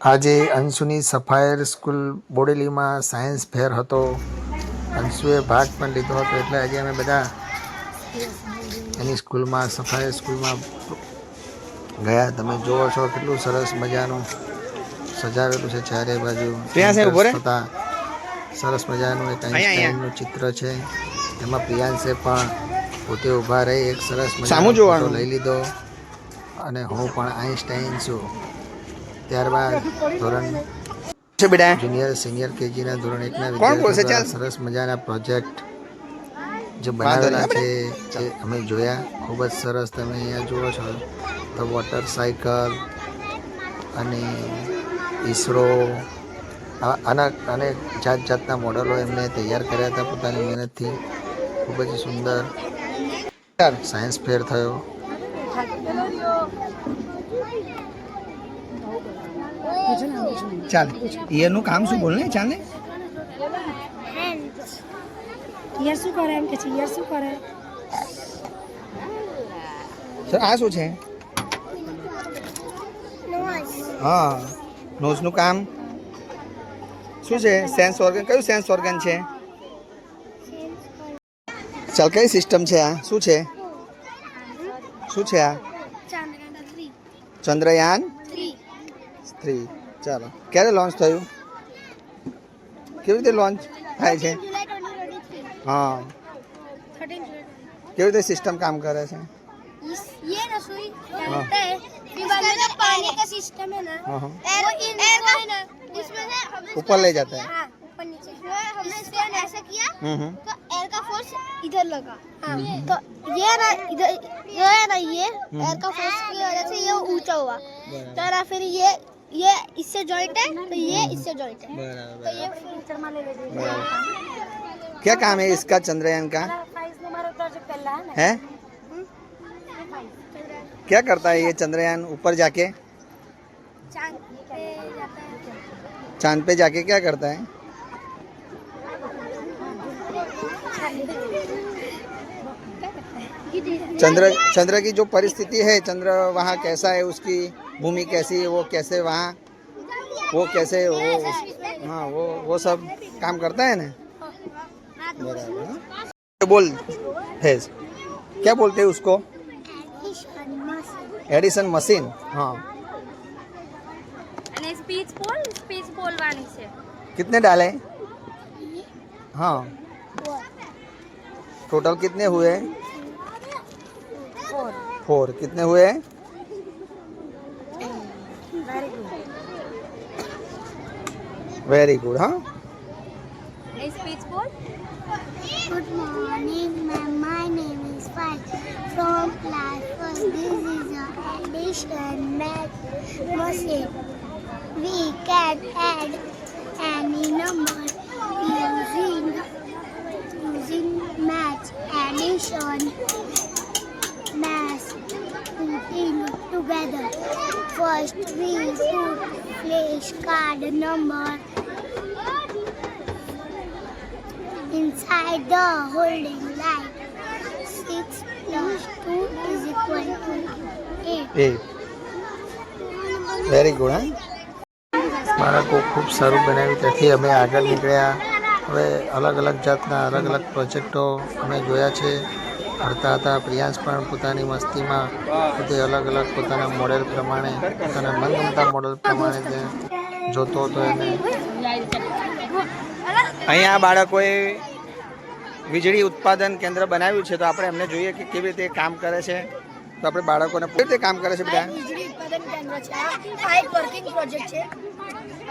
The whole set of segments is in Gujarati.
આજે અંશુની સફાયર સ્કૂલ બોડેલીમાં સાયન્સ ફેર હતો. અંશુએ ભાગ પણ લીધો હતો, એટલે આજે અમે બધા એની સ્કૂલમાં સફાયર સ્કૂલમાં ગયા. તમે જુઓ છો કેટલું સરસ મજાનું સજાવેલું છે ચારે બાજુ. સરસ મજાનું એક આઈન્સ્ટાઈનનું ચિત્ર છે. એમાં પ્રિયાંશે પણ પોતે ઊભા રહી એક સરસ મજાનો ફોટો લઈ લીધો. અને હું પણ આઈન્સ્ટાઈન છું. ત્યારબાદ ધોરણ જુનિયર સિનિયર કેજીના ધોરણ 1ના વિદ્યાર્થીઓ સરસ મજાના પ્રોજેક્ટ જે બનાવેલા છે જે અમે જોયા. ખૂબ જ સરસ. તમે અહીંયા જુઓ છો તો વોટર સાયકલ અને ઈસરો આના અનેક જાત જાતના મોડલો એમને તૈયાર કર્યા હતા પોતાની મહેનતથી. ખૂબ જ સુંદર સાયન્સ ફેર થયો. ચાલ ઈયરનું કામ શું બોલ ને ચાલ ને ઈયર શું કરે એમ કે છે ઈયર શું કરે સર આ શું છે? હા નોઝનું કામ શું છે? Sense organ. કયું સેન્સ ઓર્ગન છે? ચાલ કઈ સિસ્ટમ છે આ? શું છે? શું છે આ? ચંદ્રયાન 3. ચાલો ક્યારે લોન્ચ થયું? કેવી રીતે લોન્ચ થાય છે? हाँ કેવી રીતે સિસ્ટમ काम કરે છે? ये रसोई बनता है फिर बाद में जो पानी का सिस्टम है ना वो एयर का है ना इसमें से ऊपर ले जाता है. हाँ ऊपर नीचे हमने इसको ऐसे किया तो एयर का फोर्स इधर लगा. तो ये ना इधर जो है ना ये एयर का फोर्स की वजह से ये ऊंचा हुआ. तो ना फिर ये इससे जॉइंट है तो ये इससे जॉइंट है. तो ये फ्यूचर में ले लेंगे. क्या काम है इसका चंद्रयान का? है क्या करता है ये चंद्रयान ऊपर जाके? चांद पे जाके क्या करता है? चंद्र की जो परिस्थिति है, चंद्र वहाँ कैसा है, उसकी भूमि कैसी है, वो कैसे वहाँ वो कैसे हाँ वो सब काम करता है ना. बराबर. बोल फेस क्या बोलते हैं उसको? Addition machine. हाँ અને સ્પીચ બોલવાની છે. कितने डाले? हाँ टोटल कितने हुए? 4. कितने हुए? Very good. हाँ સ્પીચ બોલ. Good morning, ma'am. My name is Pai from class 1. This is an addition math machine. We can add any number using math addition, math putting together. First, we put flashcard number inside the holding line. 6 plus 2 is equal to 8. Very good. હા બાળકો ખૂબ સારું બનાવ્યું. ત્યાંથી અમે આગળ નીકળ્યા. હવે અલગ અલગ જાતના અલગ અલગ પ્રોજેક્ટો અમે જોયા છે. કરતા હતા. પ્રિયાંશ પણ પોતાની મસ્તીમાં પોતે અલગ અલગ પોતાના મોડેલ પ્રમાણે પોતાના મનગમતા મોડેલ પ્રમાણે તે જોતો હતો. એને અહીંયા બાળકોએ વીજળી ઉત્પાદન કેન્દ્ર બનાવ્યું છે, તો આપણે એમને જોઈએ કે કેવી રીતે કામ કરે છે. તો આપણે બાળકોને કેવી રીતે કામ કરે છે બેટા? વીજળી ઉત્પાદન કેન્દ્ર છે. આ એક વર્કિંગ પ્રોજેક્ટ છે.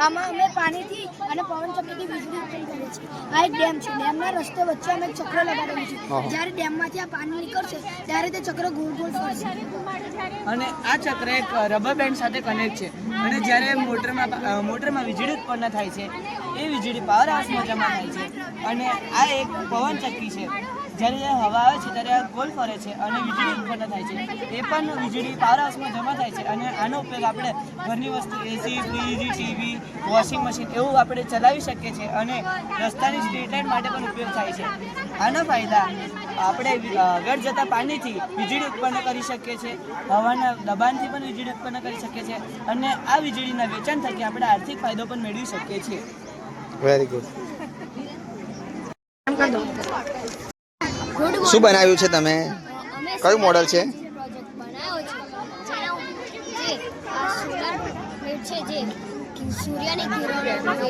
આમાં અમે પાણીથી અને પવનચક્કીથી વીજળી ઉત્પન્ન કરીએ છીએ. આ એક ડેમ છે. ડેમના રસ્તે વચ્ચે અમે એક ચક્ર લગાડેલું છે. જ્યારે ડેમમાંથી આ પાણી નીકળશે ત્યારે તે ચક્ર ગોળ ગોળ ફરશે. અને આ ચક્ર એક રબર બેન્ડ સાથે કનેક્ટ છે. અને જ્યારે મોટરમાં વીજળી ઉત્પન્ન થાય છે, એ વીજળી પાવર હાઉસમાં જમા થાય છે. અને આ એક પવન ચક્કી છે. જ્યારે હવા આવે છે ત્યારે આ ગોળ ફરે છે અને વીજળી ઉત્પન્ન થાય છે. એ પણ વીજળી પાવર હાઉસમાં જમા થાય છે. અને આનો ઉપયોગ આપણે ઘરની વસ્તુ એસી, ફ્રીજ, ટીવી, વોશિંગ મશીન એવું આપણે ચલાવી શકીએ છીએ. અને રસ્તાની સ્ટ્રીટ લાઇટ માટે પણ ઉપયોગ થાય છે. આના ફાયદા આપણે આગળ જતા પાણીથી વીજળી ઉત્પન્ન કરી શકીએ છીએ, હવાના દબાણથી પણ વીજળી ઉત્પન્ન કરી શકીએ છીએ અને આ વીજળીના વેચાણ થકી આપણે આર્થિક ફાયદો પણ મેળવી શકીએ છીએ. Very good. શું બનાવ્યું છે તમે? કયું મોડલ છે? પ્રોજેક્ટ બનાવ્યો છે જેના જે સોલાર પ્લેટ છે જે સૂર્યની કિરણોનું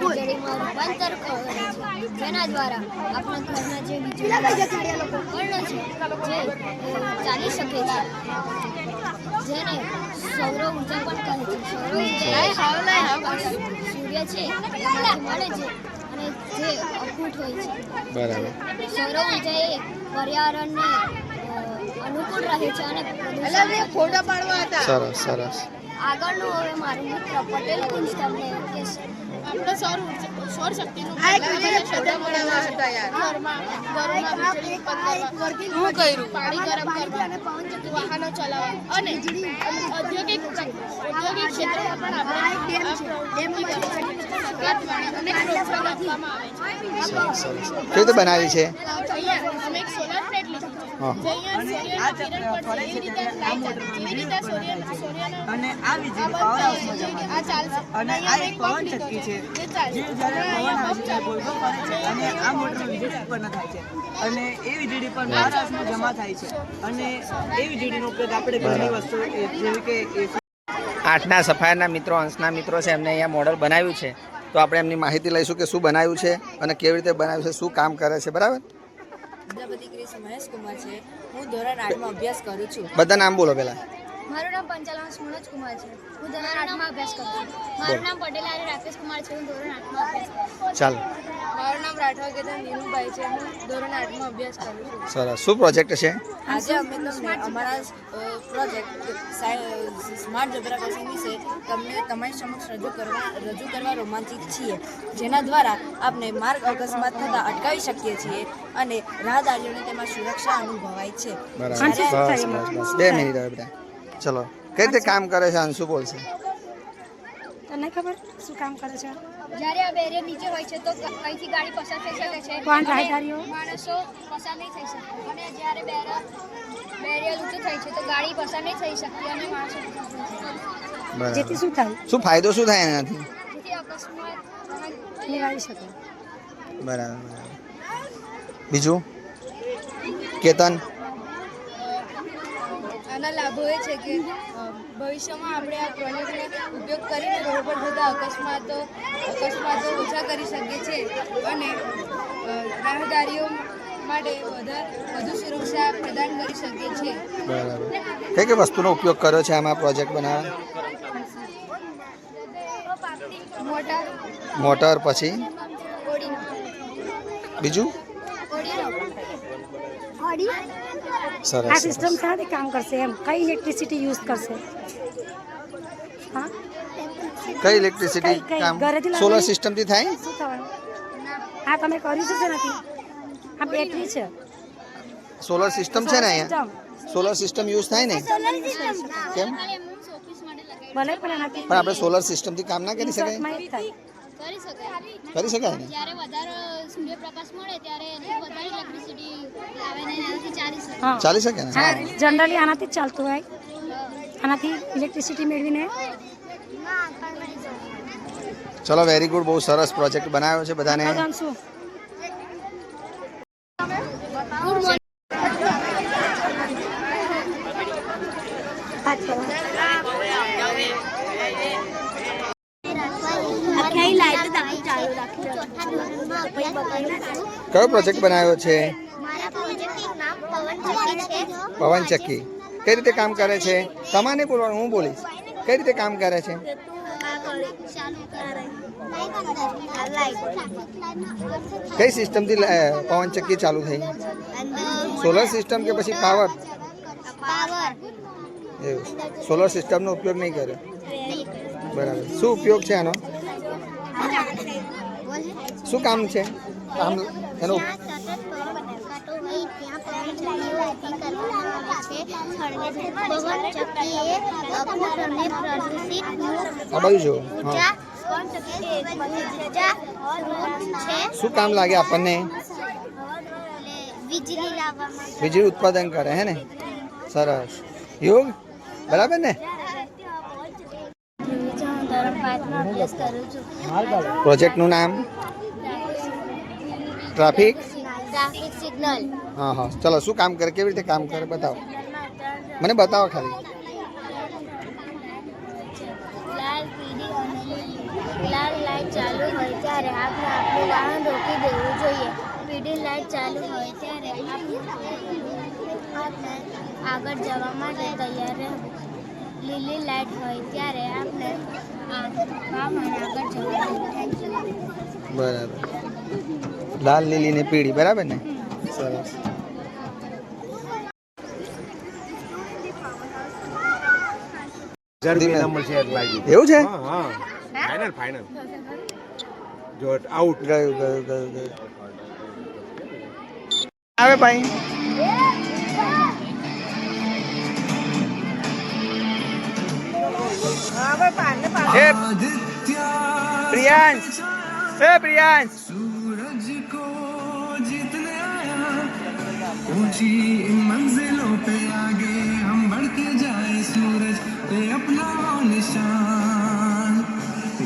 વીજળીમાં રૂપાંતર કરે છે, જેના દ્વારા આપણા ઘરના જે વીજળી ઉપકરણો છે જે ચાલી શકે છે, જેને સૌર ઉર્જા પણ કહે છે. સૌર ઉર્જા સૂર્ય છે એમાંથી મળે છે અને જે અખૂટ હોય છે. બરાબર. સૌર ઉર્જા એ પર્યાવરણને અનુકૂળ રહે છે અને સરસ સરસ. આગળનું હવે મારું મિત્ર પટેલ કુંજ તમને કહેશે. આપણે સૌર શક્તિનું પાણી ગરમ કરવા, વાહનો ચલાવવા અને ઔદ્યોગિક ક્ષેત્રમાં પણ સરસ સરસ. કેવી રીતે બનાવી છે? અમે એક સોલાર પ્લેટ લીધી અને આ વીજળી પાવર હાઉસમાં જમા થાય છે. અને આ એક પવન ચક્કી છે જે જ્યારે પવન આવે છે બોલબો ફરે છે અને આ મોટરમાં વીજળી ઉત્પન્ન થાય છે અને એ વીજળી પણ પાવર હાઉસમાં જમા થાય છે અને એ વીજળીનો ઉપયોગ આપણે ઘણી વસ્તુ જેવી કે 8ના સફાયરના મિત્રો, અંશના મિત્રો છે, એમને અહીંયા મોડલ બનાવ્યું છે. તો આપણે એમની માહિતી લઈશું કે શું બનાવ્યું છે અને કેવી રીતે બનાવ્યું છે, શું કામ કરે છે. બરાબર. પ્રજાપતિ ક્રિશ મહેશ કુમાર છે. હું ધોરણ 8માં અભ્યાસ કરું છું. બધા નામ બોલો પહેલા. મારું નામ પંચાલાંશ મનોજ કુમાર છે. હું ધોરણ 8માં અભ્યાસ કરું છું. મારું નામ પટેલ આર્ય રાકેશ કુમાર છે. હું ધોરણ 8માં અભ્યાસ કરું છું. ચાલો. મારું નામ રાઠવા કેતન નીલુભાઈ છે. હું ધોરણ 8માં અભ્યાસ કરું છું. સરસ. શું પ્રોજેક્ટ છે? આજે અમે તમને અમારા પ્રોજેક્ટ સ્માર્ટ ઝબરા ક્રોસિંગ વિશે તમને તમારી સમક્ષ રજૂ કરવા રોમાંચિત છીએ, જેના દ્વારા આપણે માર્ગ અકસ્માત થતાં અટકાવી શકીએ છીએ અને રાહદારીઓને તેમાં સુરક્ષા અનુભવાય છે. બરાબર. બસ બસ બસ 2 મિનિટ હવે બેટા. ચલો. કઈ રીતે કામ કરે છે? અંશુ બોલશે. તને ખબર શું કામ કરે છે? જ્યારે આ બેરિયર નીચે હોય છે તો કઈથી ગાડી પસાર થઈ શકે છે, કોણ અને રાહદારીઓ? માણસો પસાર નહીં થઈ શકે. અને જ્યારે બેરિયર ઊંચું થાય છે તો ગાડી પસાર નહીં થઈ શકતી અને માણસો પસાર થઈ શકે. બરાબર. જેથી શું થાય? શું ફાયદો શું થાય એનાથી? જેથી અકસ્માત નિવારી શકે. બરાબર બરાબર. બીજું કેતન? આના લાભો એ છે કે ભવિષ્યમાં આપણે આ પ્રોજેક્ટનો ઉપયોગ કરીને રોડ પર થતા અકસ્માતો ઓછા કરી શકીએ છીએ અને રાહદારીઓ માટે વધુ સુરક્ષા પ્રદાન કરી શકીએ છીએ. બરાબર. કઈ કઈ વસ્તુનો ઉપયોગ કર્યો છે આમાં પ્રોજેક્ટ બનાવવા? મોટર. પછી બીજું? સરસ આ સરસ. સિસ્ટમ સાથે કામ કરશે એમ? કઈ ઇલેક્ટ્રિસિટી યુઝ કરશે? હા, કઈ ઇલેક્ટ્રિસિટી કઈ કામ? ઘરેથી સોલર લાવવાની? સિસ્ટમથી થાય? શું થવાનું? હા, તમે કર્યું છે નથી? આ બેટરી છે. સોલર સિસ્ટમ છે ને અહીંયા? સોલર સિસ્ટમ યુઝ થાય ને? કેમ? ભલે પણ એનાથી પણ આપણે સોલર સિસ્ટમથી કામ ના કરી શકાય? માં એક થાય. કરી શકાય. કરી શકાય ને? જ્યારે વધારે સૂર્યપ્રકાશ મળે ત્યારે એનાથી વધારે ઇલેક્ટ્રિસિટી આવે ને એનાથી ચાલી શકે. હા, ચાલી શકે ને? હા, જનરલી આનાથી જ ચાલતું હોય. આનાથી ઇલેક્ટ્રિસિટી મેળવીને ચલો, વેરી ગુડ. બહુ સરસ પ્રોજેક્ટ બનાવ્યો છે બધાને. આમ શું કયો પ્રોજેક્ટ બનાવ્યો છે? મારા પ્રોજેક્ટનું નામ પવનચક્કી છે. પવન ચક્કી. કઈ રીતે કામ કરે છે? તમારે નહીં બોલવાનું, હું બોલીશ. કઈ રીતે કામ કરે છે? કઈ સિસ્ટમથી પવન ચક્કી ચાલુ થઈ? સોલર સિસ્ટમ કે પછી પાવર? એવું. સોલર સિસ્ટમનો ઉપયોગ નહીં કર્યો. બરાબર. શું ઉપયોગ છે આનો? શું કામ છે? કામ એનો આ બાજુ જો. હા. શું કામ લાગે આપણને? વીજળી લાવવામાં વીજળી ઉત્પાદન કરે હે ને સરસ યુગ બરાબર ને ધોરણ 5માં અભ્યાસ કરું છું પ્રોજેક્ટનું નામ ટ્રાફિક ટ્રાફિક સિગ્નલ હા હા ચલો શું કામ કરે કેવી રીતે કામ કરે બતાવો મને બતાવો ખાલી લાલ પીળી અને લીલી લાલ લાઈટ ચાલુ હોય ત્યારે આપણે આપણું વાહન રોકી દેવું જોઈએ પીળી લાઈટ ચાલુ હોય ત્યારે આપણે આગળ જવા માટે તૈયાર રહેવું લીલી લાઈટ હોય ત્યારે આપણે વાહન આગળ જવા દેવું થેન્ક યુ બરાબર લાલ લીલી ને પીળી બરાબર ને સરસ એવું છે ગયું આવે ભાઈ પ્રિયાંશ પ્રિયાંશ ऊंची इन मंजिलों पे आगे हम बढ़ते जाए सूरज पे अपना वो निशान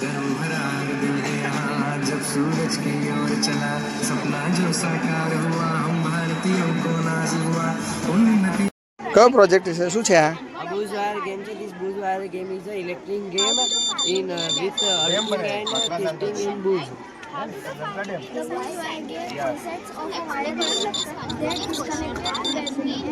गर्व भरा दिल यहाँ जब सूरज की ओर चला सपना जो साकार हुआ हम भारतीयों को नाज हुआ उन्नति કયો પ્રોજેક્ટ છે શું છે આ Boost wire game છે. This boost wire game is a electric game in with earthing and twisting in boost. The wire game consists of a wire that is connected to the battery